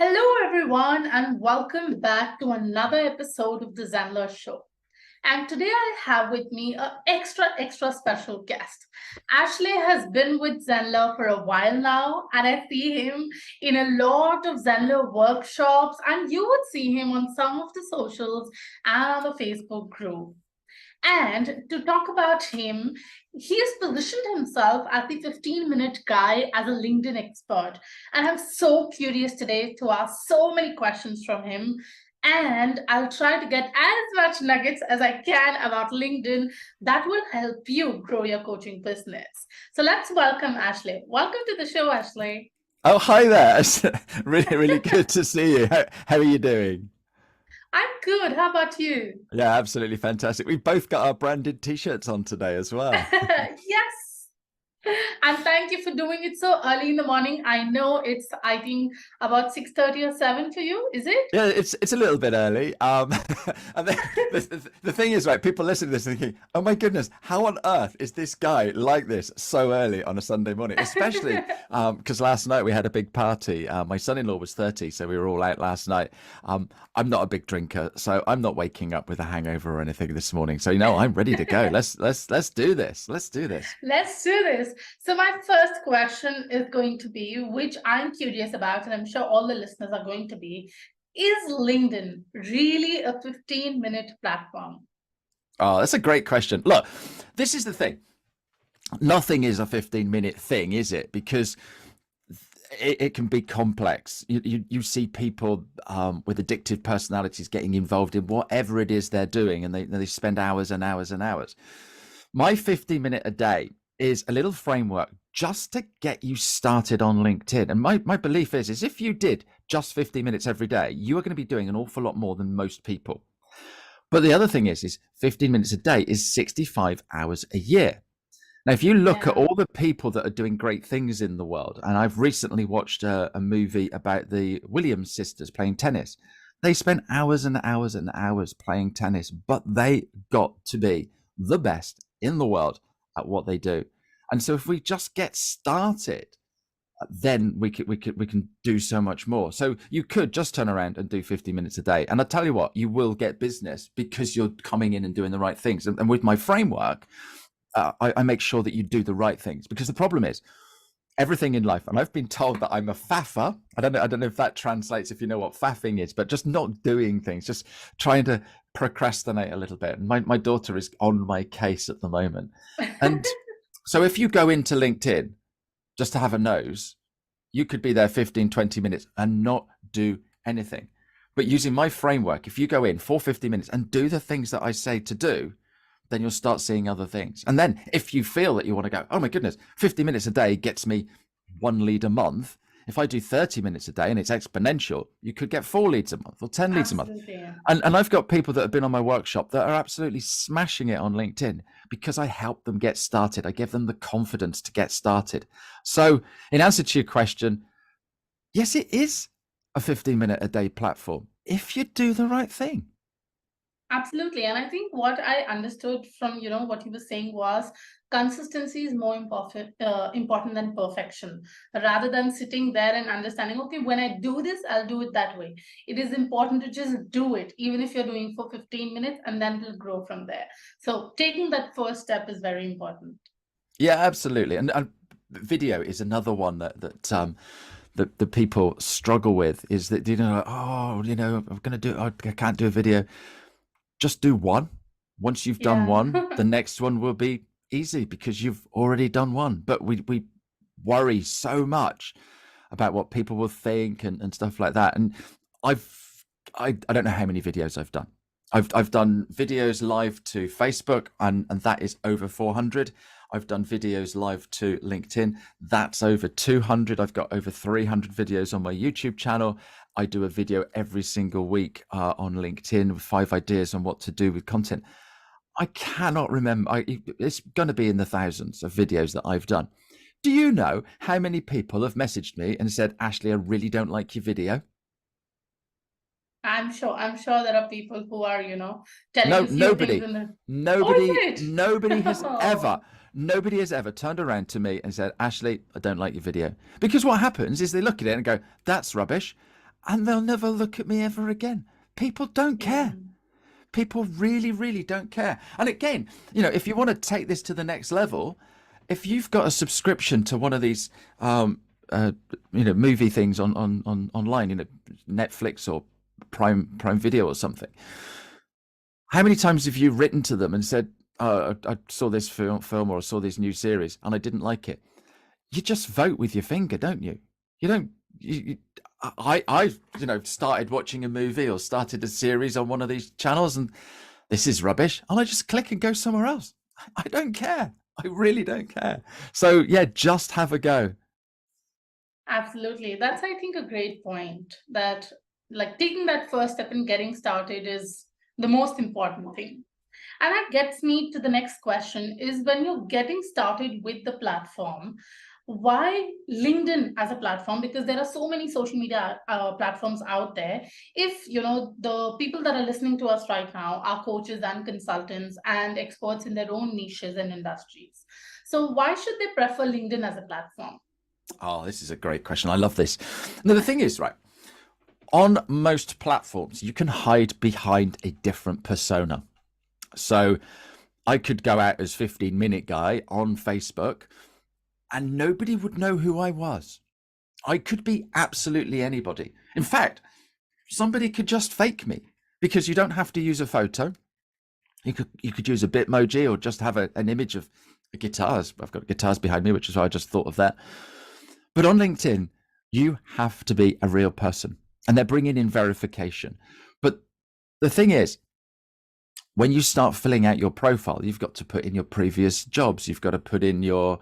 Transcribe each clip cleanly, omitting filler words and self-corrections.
Hello, everyone, and welcome back to another episode of the Zenler Show. And today I have with me an extra special guest. Ashley has been with Zenler for a while now, and I see him in a lot of Zenler workshops, and you would see him on some of the socials and on the Facebook group. And to talk about him, he has positioned himself as the 15-minute guy as a LinkedIn expert. And I'm so curious today to ask so many questions from him. And I'll try to get as much nuggets as I can about LinkedIn that will help you grow your coaching business. So let's welcome Ashley. Welcome to the show, Ashley. Oh, hi there. It's really good to see you. How are you doing? I'm good. How about you? Yeah, absolutely fantastic. We've both got our branded t-shirts on today as well. Yes. And thank you for doing it so early in the morning. I know it's, I think, about 6:30 or 7 for you, is it? Yeah, it's a little bit early. And the thing is, right, people listening to this thinking, oh my goodness, how on earth is this guy like this so early on a Sunday morning? Especially because last night we had a big party. My son-in-law was 30, so we were all out last night. I'm not a big drinker, so I'm not waking up with a hangover or anything this morning. So I'm ready to go. Let's do this. Let's do this. Let's do this. So my first question is going to be, which I'm curious about, and I'm sure all the listeners are going to be, is LinkedIn really a 15-minute platform? Oh, that's a great question. Look, this is the thing. Nothing is a 15-minute thing, is it? Because it can be complex. You see people with addictive personalities getting involved in whatever it is they're doing, and they spend hours and hours and hours. My 15-minute a day is a little framework just to get you started on LinkedIn. And my belief is if you did just 50 minutes every day, you are going to be doing an awful lot more than most people. But the other thing is 15 minutes a day is 65 hours a year. Now, if you look at all the people that are doing great things in the world, and I've recently watched a movie about the Williams sisters playing tennis. They spent hours and hours and hours playing tennis, but they got to be the best in the world at what they do. And so if we just get started, then we can do so much more. So you could just turn around and do 50 minutes a day. And I tell you what, you will get business because you're coming in and doing the right things. And with my framework, I make sure that you do the right things, because the problem is everything in life, and I've been told that I'm a faffer. I don't know if that translates, if you know what faffing is, but just not doing things, just trying to procrastinate a little bit. And my daughter is on my case at the moment. And so if you go into LinkedIn just to have a nose, you could be there 15, 20 minutes and not do anything. But using my framework, if you go in for 50 minutes and do the things that I say to do, then you'll start seeing other things. And then if you feel that you want to go, oh my goodness, 50 minutes a day gets me 1 lead a month. If I do 30 minutes a day and it's exponential, you could get 4 leads a month or 10 leads a month. Yeah. And I've got people that have been on my workshop that are absolutely smashing it on LinkedIn because I help them get started. I give them the confidence to get started. So in answer to your question, yes, it is a 15-minute a day platform if you do the right thing. Absolutely. And I think what I understood from, what you were saying was consistency is more important than perfection. Rather than sitting there and understanding, okay, when I do this, I'll do it that way. It is important to just do it, even if you're doing for 15 minutes, and then it'll grow from there. So taking that first step is very important. Yeah, absolutely. And video is another one that the people struggle with, is that, I'm going to do, I can't do a video. Just do one. Once you've done one, the next one will be easy because you've already done one. But we worry so much about what people will think and stuff like that. And I don't know how many videos I've done. I've done videos live to Facebook, and that is over 400. I've done videos live to LinkedIn. That's over 200. I've got over 300 videos on my YouTube channel. I do a video every single week on LinkedIn with 5 ideas on what to do with content. I cannot remember. It's going to be in the thousands of videos that I've done. Do you know how many people have messaged me and said, Ashley, I really don't like your video? I'm sure there are people who are, telling you things nobody has ever turned around to me and said, Ashley, I don't like your video. Because what happens is they look at it and go, that's rubbish. and they'll never look at me ever again. People don't Yeah. care. People really, really don't care. And again, if you want to take this to the next level, if you've got a subscription to one of these, movie things on online, Netflix or Prime Video or something, how many times have you written to them and said, "Oh, I saw this film or I saw this new series and I didn't like it"? You just vote with your finger, don't you? You don't. I started watching a movie or started a series on one of these channels, and this is rubbish, and I just click and go somewhere else. I don't care. I really don't care. So yeah, just have a go. Absolutely. That's, I think, a great point, that like taking that first step and getting started is the most important thing. And that gets me to the next question is, when you're getting started with the platform, why LinkedIn as a platform? Because there are so many social media platforms out there. If, the people that are listening to us right now are coaches and consultants and experts in their own niches and industries. So why should they prefer LinkedIn as a platform? Oh, this is a great question. I love this. Now, the thing is, right, on most platforms, you can hide behind a different persona. So I could go out as 15-minute guy on Facebook and nobody would know who I was. I could be absolutely anybody. In fact, somebody could just fake me, because you don't have to use a photo. You could use a Bitmoji or just have an image of guitars. I've got guitars behind me, which is why I just thought of that. But on LinkedIn, you have to be a real person, and they're bringing in verification. But the thing is, when you start filling out your profile, you've got to put in your previous jobs. You've got to put in your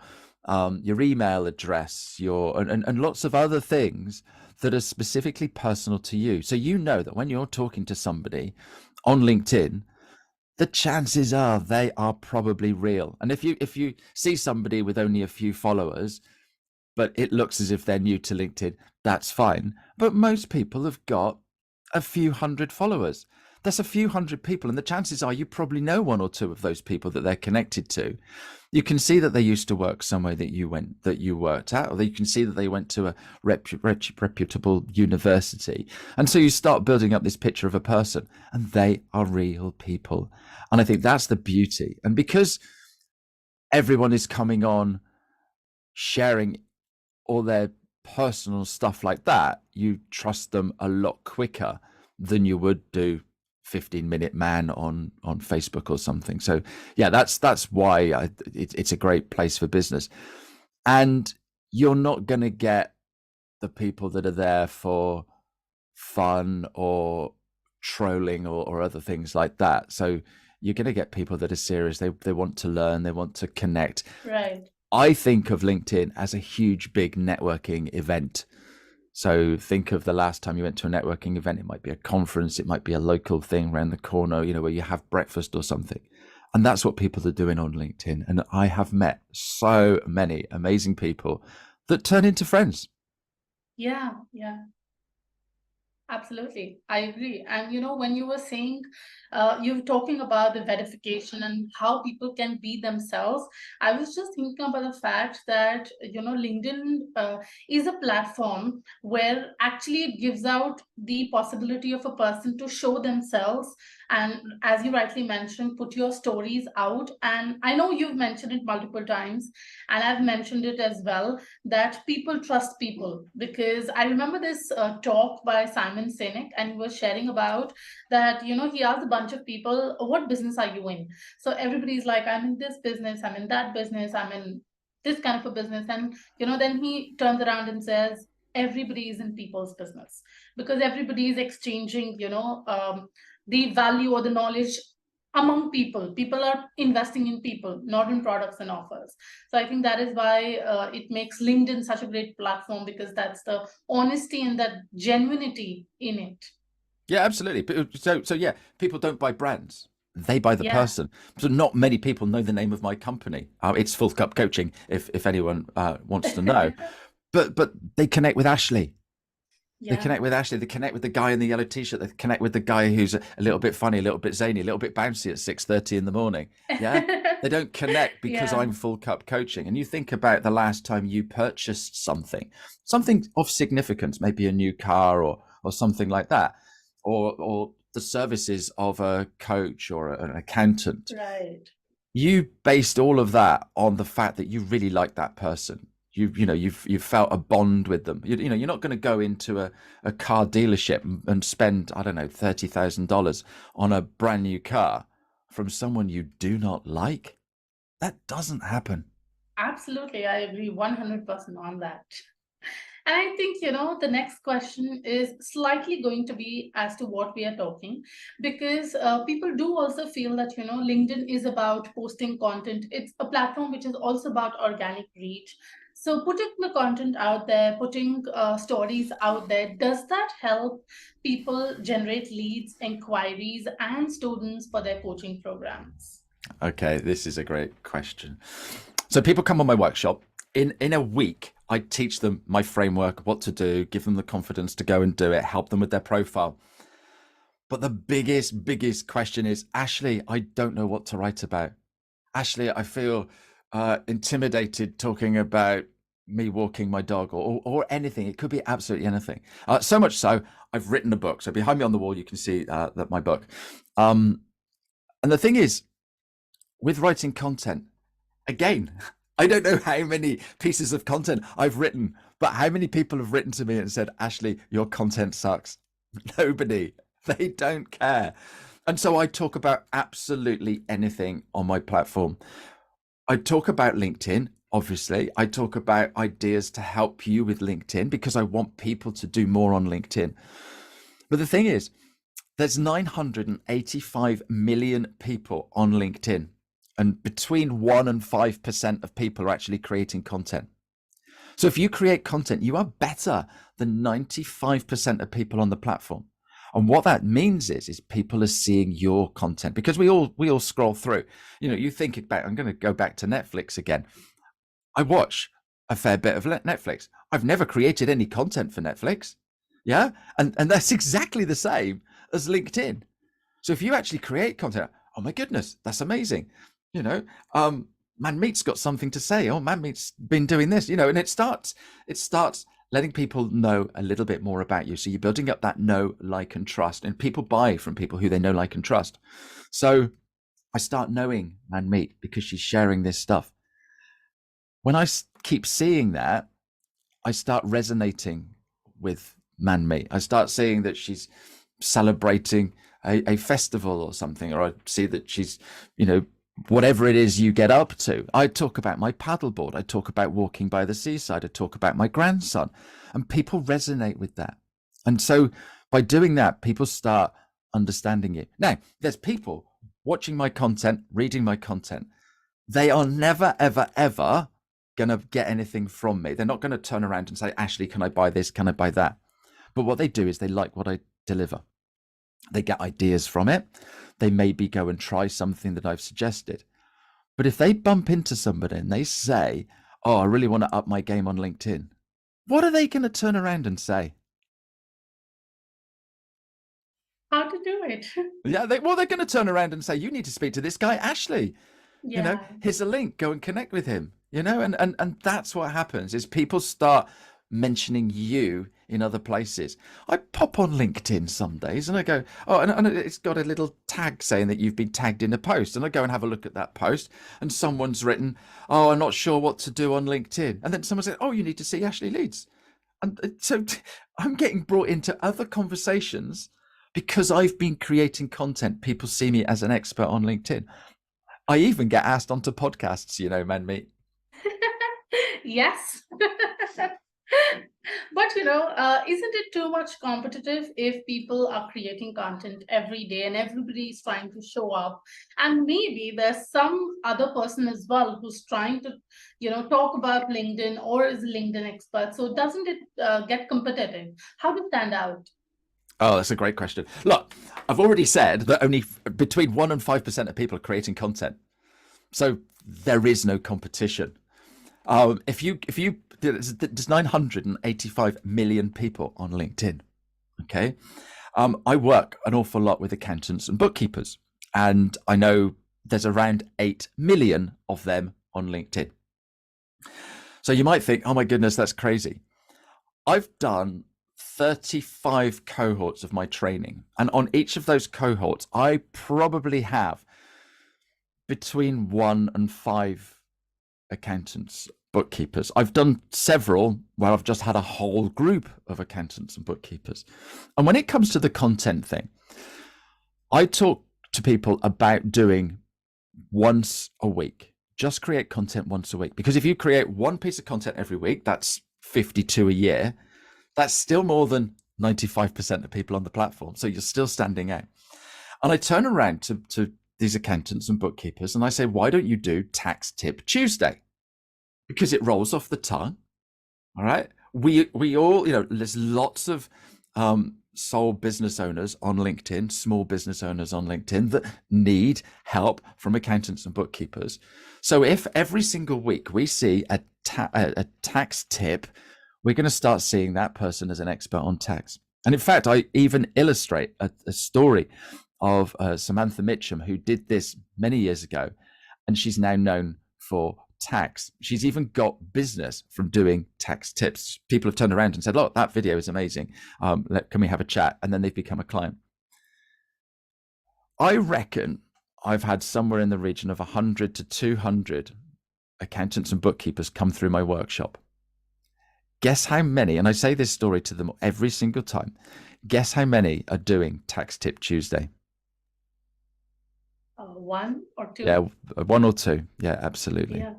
email address, and lots of other things that are specifically personal to you. So you know that when you're talking to somebody on LinkedIn, the chances are they are probably real. And if you see somebody with only a few followers, but it looks as if they're new to LinkedIn, that's fine. But most people have got a few hundred followers. That's a few hundred people, and the chances are you probably know one or two of those people that they're connected to. You can see that they used to work somewhere that you worked at, or you can see that they went to a reputable university. And so you start building up this picture of a person, and they are real people. And I think that's the beauty. And because everyone is coming on sharing all their personal stuff like that, you trust them a lot quicker than you would do 15-minute man on Facebook or something. So yeah, that's why it's a great place for business. And you're not going to get the people that are there for fun or trolling or other things like that. So you're going to get people that are serious. They want to learn, they want to connect. Right. I think of LinkedIn as a huge, big networking event. So think of the last time you went to a networking event. It might be a conference, it might be a local thing around the corner, where you have breakfast or something. And that's what people are doing on LinkedIn. And I have met so many amazing people that turn into friends. Yeah, yeah. Absolutely, I agree. And when you were saying, you were talking about the verification and how people can be themselves, I was just thinking about the fact that LinkedIn is a platform where actually it gives out the possibility of a person to show themselves, and as you rightly mentioned, put your stories out. And I know you've mentioned it multiple times, and I've mentioned it as well, that people trust people. Because I remember this talk by Simon Sinek, and he was sharing about that, he asked a bunch of people, what business are you in? So everybody's like, I'm in this business, I'm in that business, I'm in this kind of a business. And, then he turns around and says, everybody is in people's business, because everybody is exchanging, the value or the knowledge among people. People are investing in people, not in products and offers. So I think that is why it makes LinkedIn such a great platform, because that's the honesty and that genuinity in it. Yeah, absolutely. So yeah, people don't buy brands. They buy the Yeah. person. So not many people know the name of my company. It's Full Cup Coaching, if anyone wants to know. But they connect with Ashley. They Yeah. connect with Ashley. They connect with the guy in the yellow t-shirt. They connect with the guy who's a little bit funny, a little bit zany, a little bit bouncy at 6:30 in the morning. Yeah, they don't connect because Yeah. I'm Full Cup Coaching. And you think about the last time you purchased something of significance, maybe a new car or something like that, or the services of a coach or an accountant. Right. You based all of that on the fact that you really like that person. You've felt a bond with them. You're not going to go into a car dealership and spend, I don't know, $30,000 on a brand new car from someone you do not like. That doesn't happen. Absolutely. I agree 100% on that. And I think, the next question is slightly going to be as to what we are talking, because people do also feel that, LinkedIn is about posting content. It's a platform which is also about organic reach. So putting the content out there, putting stories out there, does that help people generate leads, inquiries, and students for their coaching programs? Okay, this is a great question. So people come on my workshop. In a week, I teach them my framework, what to do, give them the confidence to go and do it, help them with their profile. But the biggest question is, Ashley, I don't know what to write about. Ashley, I feel intimidated talking about me walking my dog, or anything. It could be absolutely anything. So much so, I've written a book. So behind me on the wall, you can see that my book. And the thing is, with writing content, again, I don't know how many pieces of content I've written, but how many people have written to me and said, Ashley, your content sucks? Nobody. They don't care. And so I talk about absolutely anything on my platform. I talk about LinkedIn, obviously. I talk about ideas to help you with LinkedIn because I want people to do more on LinkedIn. But the thing is, there's 985 million people on LinkedIn, and between 1% and 5% of people are actually creating content. So if you create content, you are better than 95% of people on the platform. And what that means is people are seeing your content, because we all scroll through. You think about, I'm going to go back to Netflix again. I watch a fair bit of Netflix. I've never created any content for Netflix. Yeah. And that's exactly the same as LinkedIn. So if you actually create content, oh my goodness, that's amazing. Manmeet's got something to say. Oh, Manmeet's been doing this, and it starts letting people know a little bit more about you. So you're building up that know, like, and trust, and people buy from people who they know, like, and trust. So I start knowing Manmeet because she's sharing this stuff. When I keep seeing that, I start resonating with Manmeet. I start seeing that she's celebrating a festival or something, or I see that she's, whatever it is you get up to. I talk about my paddleboard. I talk about walking by the seaside. I talk about my grandson, and people resonate with that. And so by doing that, people start understanding you. Now, there's people watching my content, reading my content. They are never, ever, ever going to get anything from me. They're not going to turn around and say, Ashley, can I buy this? Can I buy that? But what they do is they like what I deliver. They get ideas from it. They maybe go and try something that I've suggested. But if they bump into somebody and they say, oh, I really want to up my game on LinkedIn, what are they going to turn around and say? How to do it? Yeah, they're going to turn around and say, you need to speak to this guy, Ashley. Yeah. Here's a link, go and connect with him, and that's what happens is people start mentioning you in other places. I pop on LinkedIn some days and I go, oh, and it's got a little tag saying that you've been tagged in a post, and I go and have a look at that post, and someone's written, oh, I'm not sure what to do on LinkedIn, and then someone said, oh, you need to see Ashley Leeds. And so I'm getting brought into other conversations because I've been creating content. People see me as an expert on LinkedIn. I even get asked onto podcasts, Manmeet. Yes. But isn't it too much competitive if people are creating content every day and everybody is trying to show up, and maybe there's some other person as well who's trying to talk about LinkedIn or is a LinkedIn expert? So doesn't it get competitive? How to stand out? Oh, that's a great question. Look, I've already said that only between 1% and 5% of people are creating content. So there is no competition. If you there's 985 million people on LinkedIn. Okay. I work an awful lot with accountants and bookkeepers, and I know there's around 8 million of them on LinkedIn. So you might think, oh my goodness, that's crazy. I've done 35 cohorts of my training. And on each of those cohorts, I probably have between 1 and 5 accountants, bookkeepers. I've done several where I've just had a whole group of accountants and bookkeepers. And when it comes to the content thing, I talk to people about doing once a week. Just create content once a week. Because if you create one piece of content every week, that's 52 a year. That's still more than 95% of people on the platform. So you're still standing out. And I turn around to these accountants and bookkeepers and I say, why don't you do Tax Tip Tuesday? Because it rolls off the tongue. All right. We all, there's lots of sole business owners on LinkedIn, small business owners on LinkedIn that need help from accountants and bookkeepers. So if every single week we see a tax tip, we're going to start seeing that person as an expert on tax. And in fact, I even illustrate a story of Samantha Mitchum, who did this many years ago, and she's now known for tax. She's even got business from doing tax tips. People have turned around and said, look, that video is amazing. Can we have a chat? And then they've become a client. I reckon I've had somewhere in the region of 100 to 200 accountants and bookkeepers come through my workshop. Guess how many, and I say this story to them every single time, guess how many are doing Tax Tip Tuesday? One or two? Yeah, 1 or 2. Yeah, absolutely. Yeah.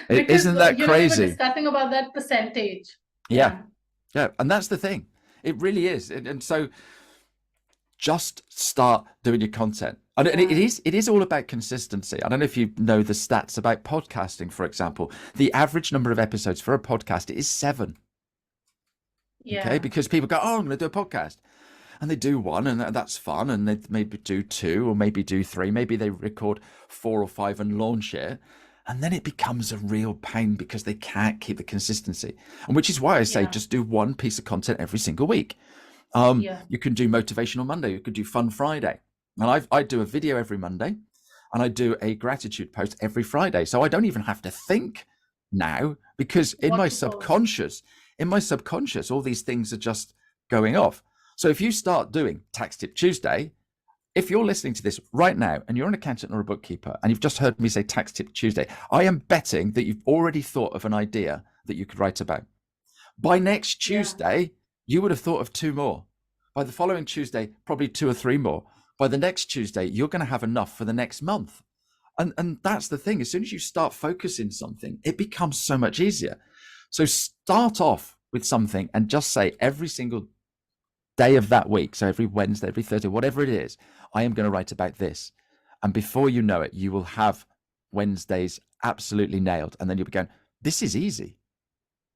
Because, isn't that crazy? We were discussing about that percentage. Yeah. And that's the thing. It really is. And so just start doing your content. And it is all about consistency. I don't know if you know the stats about podcasting, for example. The average number of episodes for a podcast is 7. Yeah. Okay, because people go, oh, I'm going to do a podcast. And they do 1 and that's fun. And they maybe do 2 or maybe do 3. Maybe they record 4 or 5 and launch it. And then it becomes a real pain because they can't keep the consistency. And which is why I say just do one piece of content every single week. You can do Motivational Monday. You could do Fun Friday. And I do a video every Monday and I do a gratitude post every Friday. So I don't even have to think now because in my subconscious, all these things are just going off. So if you start doing Tax Tip Tuesday, if you're listening to this right now and you're an accountant or a bookkeeper and you've just heard me say Tax Tip Tuesday, I am betting that you've already thought of an idea that you could write about. By next Tuesday, you would have thought of 2 more. By the following Tuesday, probably 2 or 3 more. By the next Tuesday, you're going to have enough for the next month. And that's the thing. As soon as you start focusing something, it becomes so much easier. So start off with something and just say every single day of that week, so every Wednesday, every Thursday, whatever it is, I am going to write about this. And before you know it, you will have Wednesdays absolutely nailed. And then you'll be going, this is easy.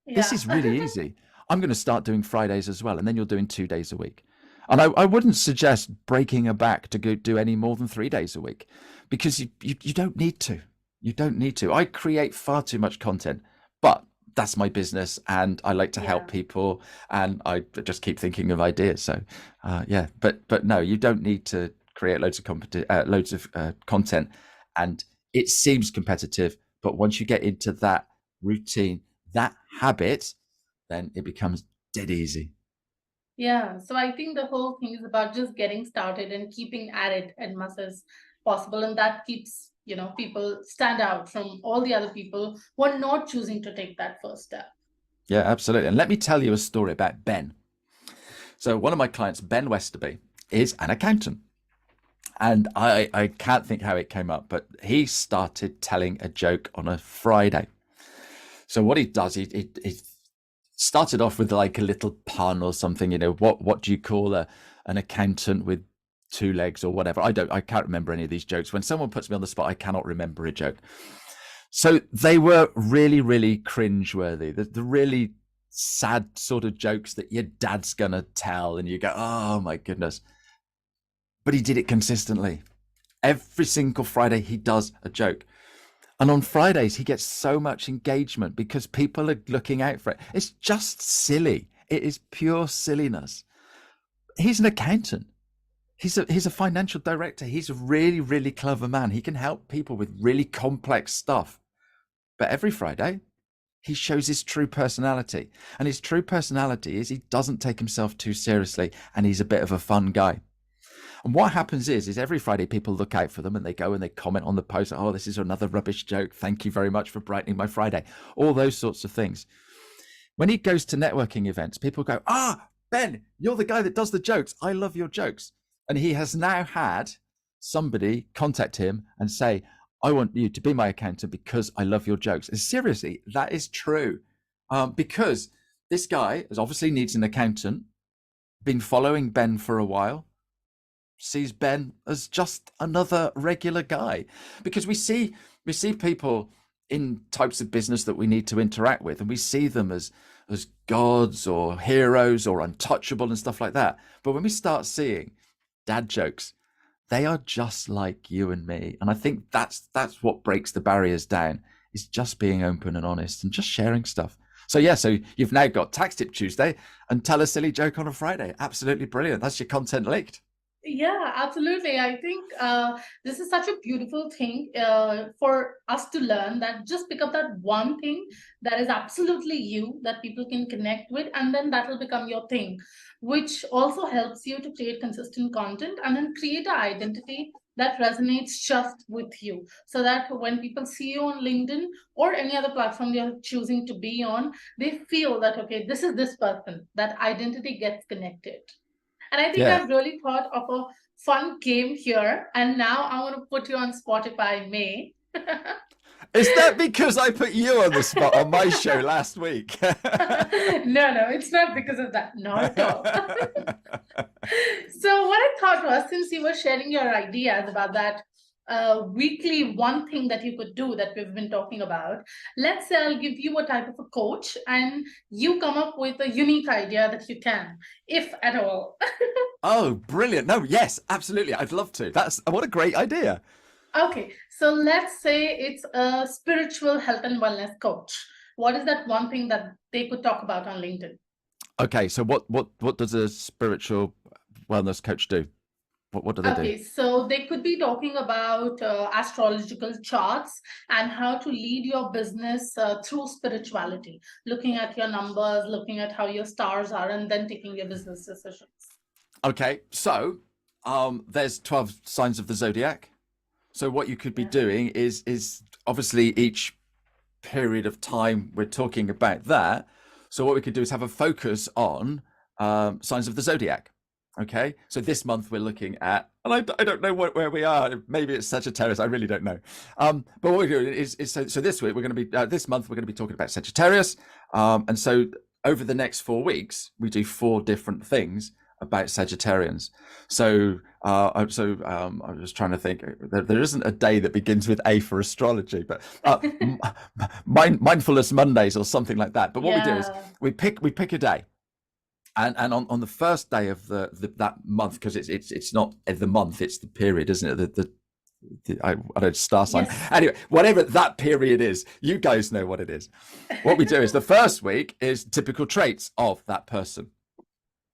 This is really easy. I'm going to start doing Fridays as well. And then you're doing 2 days a week. And I wouldn't suggest breaking a back to go do any more than 3 days a week because you don't need to. You don't need to. I create far too much content, but that's my business and I like to help people and I just keep thinking of ideas. So but no, you don't need to create loads of content, and it seems competitive, but once you get into that routine, that habit, then it becomes dead easy. Yeah, so I think the whole thing is about just getting started and keeping at it as much as possible, and that keeps people stand out from all the other people who are not choosing to take that first step. Yeah, absolutely. And let me tell you a story about Ben. So one of my clients, Ben Westerby, is an accountant. And I can't think how it came up, but he started telling a joke on a Friday. So what he does, he started off with like a little pun or something, what do you call an accountant with 2 legs or whatever? I can't remember any of these jokes. When someone puts me on the spot, I cannot remember a joke. So they were really, really cringeworthy. The really sad sort of jokes that your dad's gonna tell and you go, oh my goodness. But he did it consistently. Every single Friday he does a joke. And on Fridays, he gets so much engagement because people are looking out for it. It's just silly. It is pure silliness. He's an accountant. He's a financial director. He's a really, really clever man. He can help people with really complex stuff. But every Friday, he shows his true personality. And his true personality is he doesn't take himself too seriously, and he's a bit of a fun guy. And what happens is every Friday people look out for them and they go and they comment on the post. Oh, this is another rubbish joke. Thank you very much for brightening my Friday. All those sorts of things. When he goes to networking events, people go, Ben, you're the guy that does the jokes. I love your jokes. And he has now had somebody contact him and say, I want you to be my accountant because I love your jokes. And seriously, that is true. Because this guy obviously needs an accountant, been following Ben for a while, sees Ben as just another regular guy. Because we see people in types of business that we need to interact with, and we see them as gods or heroes or untouchable and stuff like that. But when we start seeing dad jokes, they are just like you and me. And I think that's what breaks the barriers down, is just being open and honest and just sharing stuff. So yeah, so you've now got Tax Tip Tuesday and Tell a Silly Joke on a Friday. Absolutely brilliant. That's your content leaked. Yeah, absolutely. I think this is such a beautiful thing for us to learn, that just pick up that one thing that is absolutely you, that people can connect with, and then that will become your thing, which also helps you to create consistent content and then create an identity that resonates just with you. So that when people see you on LinkedIn or any other platform you're choosing to be on, they feel that, okay, this is this person, that identity gets connected. And I think Yeah. I've really thought of a fun game here. And now I want to put you on Spotify, May. Is that because I put you on the spot on my show last week? No, it's not because of that. Not at all. So what I thought was, since you were sharing your ideas about that weekly one thing that you could do that we've been talking about, let's say I'll give you a type of a coach and you come up with a unique idea that you can, if at all. Oh, brilliant. No, yes, absolutely. I'd love to. What a great idea. Okay, so let's say it's a spiritual health and wellness coach. What is that one thing that they could talk about on LinkedIn? Okay, so what does a spiritual wellness coach do? What do they do? Okay, so they could be talking about astrological charts and how to lead your business through spirituality, looking at your numbers, looking at how your stars are, and then taking your business decisions. Okay, so there's 12 signs of the zodiac. So what you could be Yeah. doing is obviously each period of time we're talking about that. So what we could do is have a focus on signs of the zodiac. Okay, so this month we're looking at, and I don't know where we are. Maybe it's Sagittarius. I really don't know. But what we're doing is so this week we're going to be this month we're going to be talking about Sagittarius. And so over the next 4 weeks we do 4 different things about Sagittarians. So I was trying to think. There isn't a day that begins with A for astrology, but mindfulness Mondays or something like that. But what we do is we pick a day. And on the first day of that month, because it's not the month, it's the period, isn't it? I don't star sign. Yes. Anyway, whatever that period is, you guys know what it is. What we do is the first week is typical traits of that person.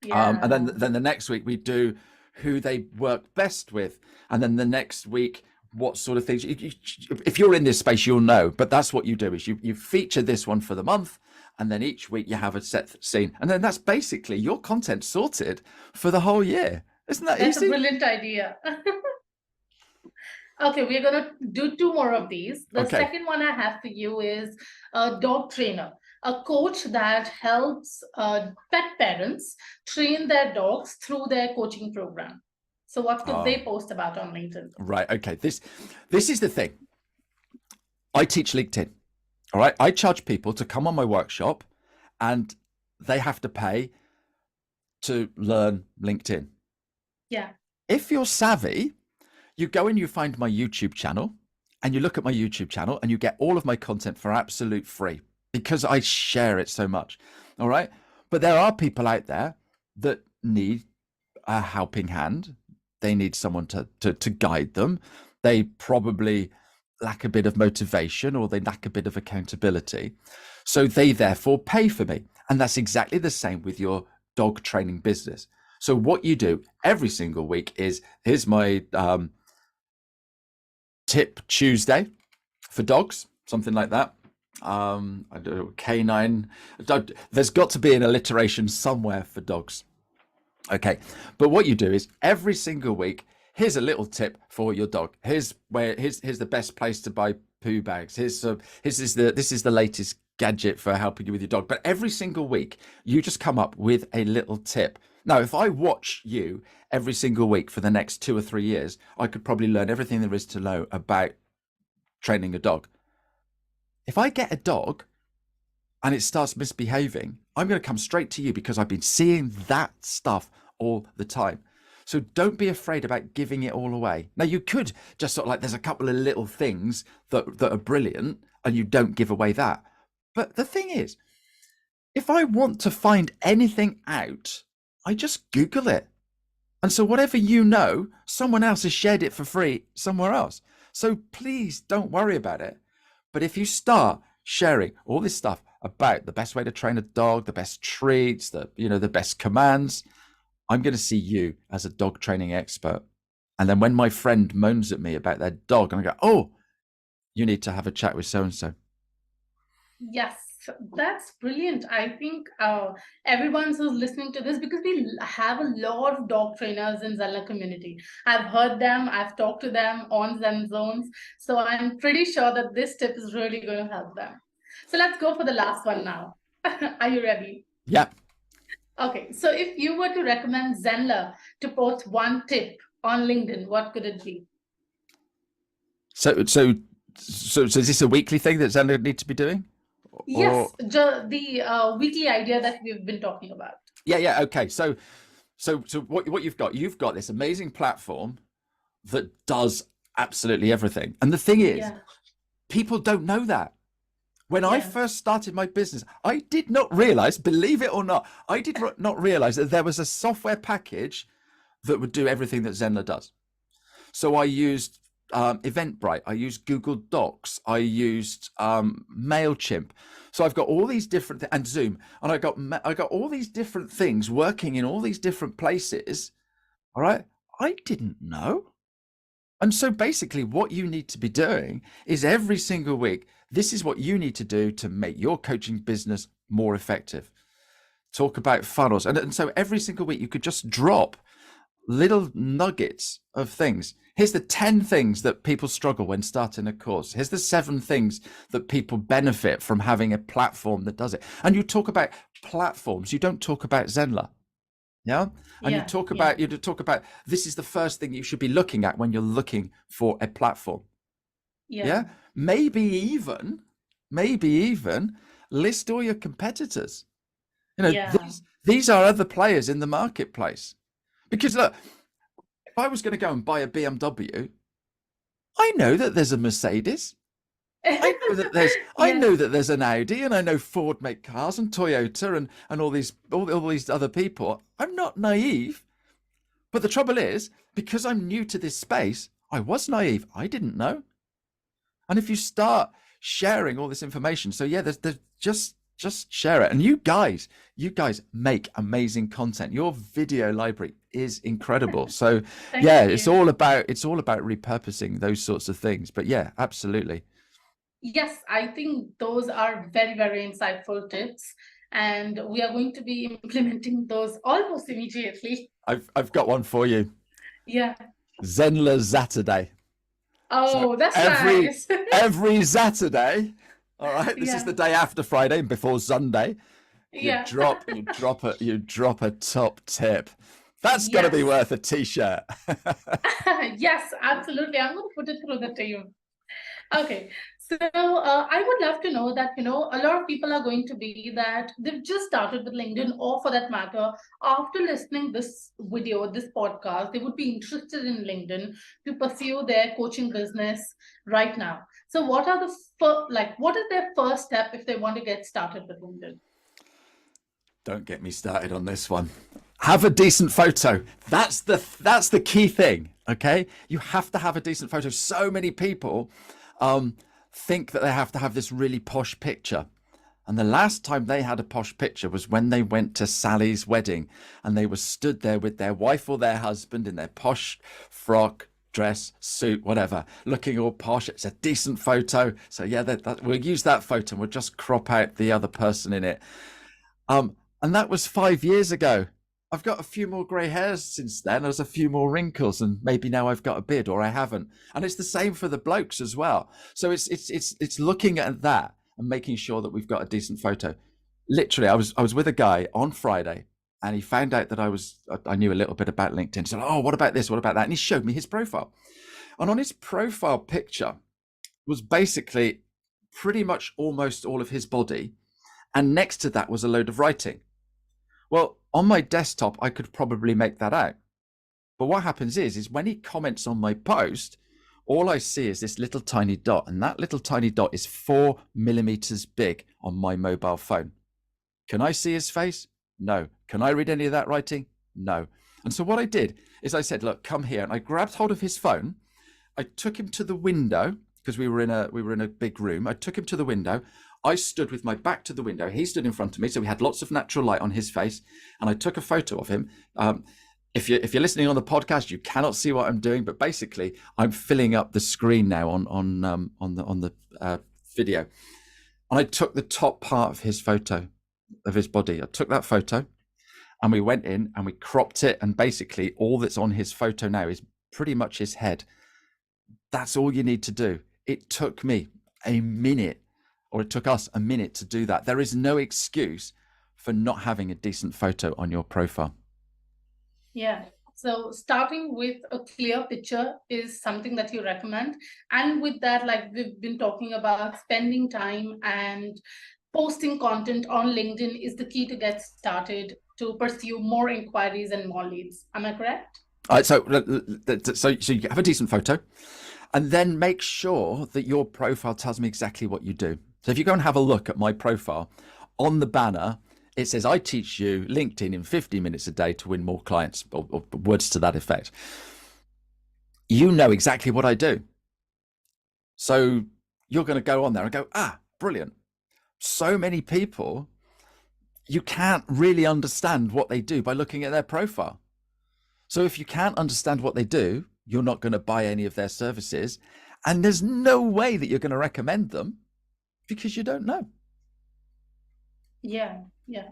Yeah. And then the next week we do who they work best with, and then the next week what sort of things. If you're in this space, you'll know. But that's what you do: is you feature this one for the month, and then each week you have a set scene, and then that's basically your content sorted for the whole year. Isn't that That's easy? a brilliant idea. Okay, we're going to do 2 more of these. The Okay. second one I have for you is a dog trainer, a coach that helps pet parents train their dogs through their coaching program. So what could they post about on LinkedIn? Right. Okay. This is the thing. I teach LinkedIn. All right. I charge people to come on my workshop, and they have to pay to learn LinkedIn. Yeah. If you're savvy, you go and you find my YouTube channel, and you look at my YouTube channel, and you get all of my content for absolute free because I share it so much. All right. But there are people out there that need a helping hand. They need someone to guide them. They probably lack a bit of motivation, or they lack a bit of accountability. So they therefore pay for me. And that's exactly the same with your dog training business. So what you do every single week is, here's my tip Tuesday for dogs, something like that. I don't know, canine. There's got to be an alliteration somewhere for dogs. Okay, but what you do is every single week, here's a little tip for your dog. Here's the best place to buy poo bags. This is the latest gadget for helping you with your dog. But every single week, you just come up with a little tip. Now, if I watch you every single week for the next 2 or 3 years, I could probably learn everything there is to know about training a dog. If I get a dog and it starts misbehaving, I'm going to come straight to you because I've been seeing that stuff all the time. So don't be afraid about giving it all away. Now, you could just sort of like, there's a couple of little things that are brilliant and you don't give away that. But the thing is, if I want to find anything out, I just Google it. And so whatever you know, someone else has shared it for free somewhere else. So please don't worry about it. But if you start sharing all this stuff about the best way to train a dog, the best treats, the best commands, I'm going to see you as a dog training expert. And then when my friend moans at me about their dog, and I go, oh, you need to have a chat with so and so. Yes, that's brilliant. I think everyone who's listening to this, because we have a lot of dog trainers in Zenler community. I've heard them, I've talked to them on Zen Zones. So I'm pretty sure that this tip is really going to help them. So let's go for the last one now. Are you ready? Yeah. Okay, so if you were to recommend Zenler to post one tip on LinkedIn, what could it be? So is this a weekly thing that Zenler need to be doing? Yes, the weekly idea that we've been talking about. Yeah. Okay. So what you've got this amazing platform that does absolutely everything. And the thing is, people don't know that. When I first started my business, I did not realize, believe it or not, I did not realize that there was a software package that would do everything that Zenler does. So I used Eventbrite, I used Google Docs, I used MailChimp. So I've got all these different and Zoom, and I got all these different things working in all these different places. All right, I didn't know. And so basically what you need to be doing is every single week, this is what you need to do to make your coaching business more effective. Talk about funnels. And so every single week you could just drop little nuggets of things. Here's the 10 things that people struggle when starting a course. Here's the 7 things that people benefit from having a platform that does it. And you talk about platforms, you don't talk about Zenler. Yeah. And you talk about this is the first thing you should be looking at when you're looking for a platform. Yeah. Maybe even list all your competitors. These are other players in the marketplace. Because look, if I was going to go and buy a BMW, I know that there's a Mercedes. I know that there's an Audi, and I know Ford make cars, and Toyota, and all these other people. I'm not naive, but the trouble is, because I'm new to this space, I was naive. I didn't know. And if you start sharing all this information, so yeah, there's just share it. And you guys make amazing content. Your video library is incredible. So yeah, it's all about repurposing those sorts of things. But yeah, absolutely. Yes, I think those are very, very insightful tips, and we are going to be implementing those almost immediately. I've got one for you. Yeah. Zenler Saturday. Oh, so that's nice. Every Saturday, all right. This is the day after Friday and before Sunday. You drop a top tip. That's got to be worth a t-shirt. Yes, absolutely. I'm going to put it through the team. Okay, so I would love to know that, a lot of people are going to be that they've just started with LinkedIn, or for that matter, after listening this video, this podcast, they would be interested in LinkedIn to pursue their coaching business right now. So what are what is their first step if they want to get started with LinkedIn? Don't get me started on this one. Have a decent photo. That's the key thing. Okay, you have to have a decent photo. So many people think that they have to have this really posh picture. And the last time they had a posh picture was when they went to Sally's wedding, and they were stood there with their wife or their husband in their posh frock, dress, suit, whatever, looking all posh. It's a decent photo. So yeah, we'll use that photo and we'll just crop out the other person in it. And that was 5 years ago. I've got a few more grey hairs since then. There's a few more wrinkles, and maybe now I've got a beard or I haven't. And it's the same for the blokes as well. So it's looking at that and making sure that we've got a decent photo. Literally, I was with a guy on Friday, and he found out that I knew a little bit about LinkedIn. He said, "Oh, what about this? What about that?" And he showed me his profile. And on his profile picture was basically pretty much almost all of his body, and next to that was a load of writing. Well, on my desktop, I could probably make that out. But what happens is when he comments on my post, all I see is this little tiny dot, and that little tiny dot is 4 millimeters big on my mobile phone. Can I see his face? No. Can I read any of that writing? No. And so what I did is I said, look, come here. And I grabbed hold of his phone. I took him to the window because we were in a big room. I took him to the window. I stood with my back to the window. He stood in front of me. So we had lots of natural light on his face. And I took a photo of him. If you're listening on the podcast, you cannot see what I'm doing, but basically I'm filling up the screen now on the video. And I took the top part of his photo of his body. I took that photo and we went in and we cropped it. And basically all that's on his photo now is pretty much his head. That's all you need to do. It took me a minute, or it took us a minute to do that. There is no excuse for not having a decent photo on your profile. Yeah. So starting with a clear picture is something that you recommend. And with that, like we've been talking about, spending time and posting content on LinkedIn is the key to get started to pursue more inquiries and more leads. Am I correct? So you have a decent photo, and then make sure that your profile tells me exactly what you do. So if you go and have a look at my profile, on the banner, it says, I teach you LinkedIn in 50 minutes a day to win more clients, or words to that effect. You know exactly what I do. So you're going to go on there and go, brilliant. So many people, you can't really understand what they do by looking at their profile. So if you can't understand what they do, you're not going to buy any of their services. And there's no way that you're going to recommend them because you don't know. Yeah,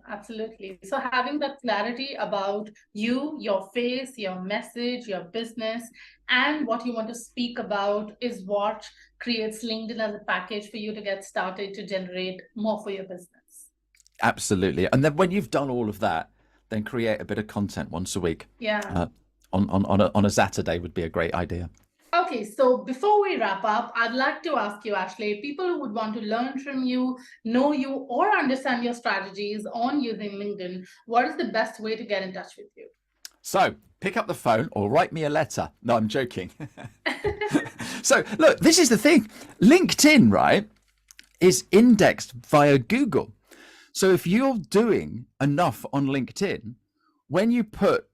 absolutely. So having that clarity about you, your face, your message, your business, and what you want to speak about is what creates LinkedIn as a package for you to get started to generate more for your business. Absolutely. And then when you've done all of that, then create a bit of content once a week. Yeah. On a Saturday would be a great idea. Okay, so before we wrap up, I'd like to ask you, Ashley, people who would want to learn from you, know you, or understand your strategies on using LinkedIn, what is the best way to get in touch with you? So pick up the phone or write me a letter. No, I'm joking. So look, this is the thing. LinkedIn, right, is indexed via Google. So if you're doing enough on LinkedIn, when you put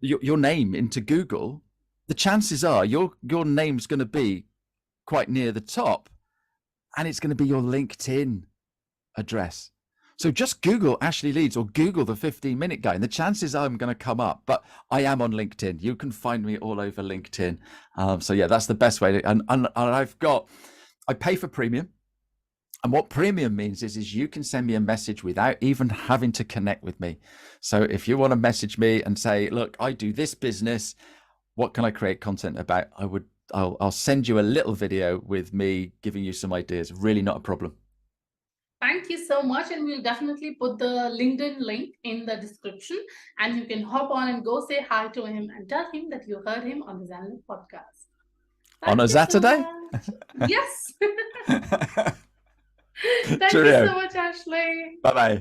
your name into Google, the chances are your name's going to be quite near the top, and it's going to be your LinkedIn address. So just Google Ashley Leeds or Google the 15-minute guy, and the chances are I'm going to come up. But I am on LinkedIn. You can find me all over LinkedIn. So yeah, that's the best way. And I pay for premium. And what premium means is you can send me a message without even having to connect with me. So if you want to message me and say, look, I do this business, what can I create content about? I'll send you a little video with me giving you some ideas. Really not a problem. Thank you so much. And we'll definitely put the LinkedIn link in the description, and you can hop on and go say hi to him and tell him that you heard him on the Zenler podcast. On a Saturday? Yes. Thank you so much, Ashley. Bye-bye.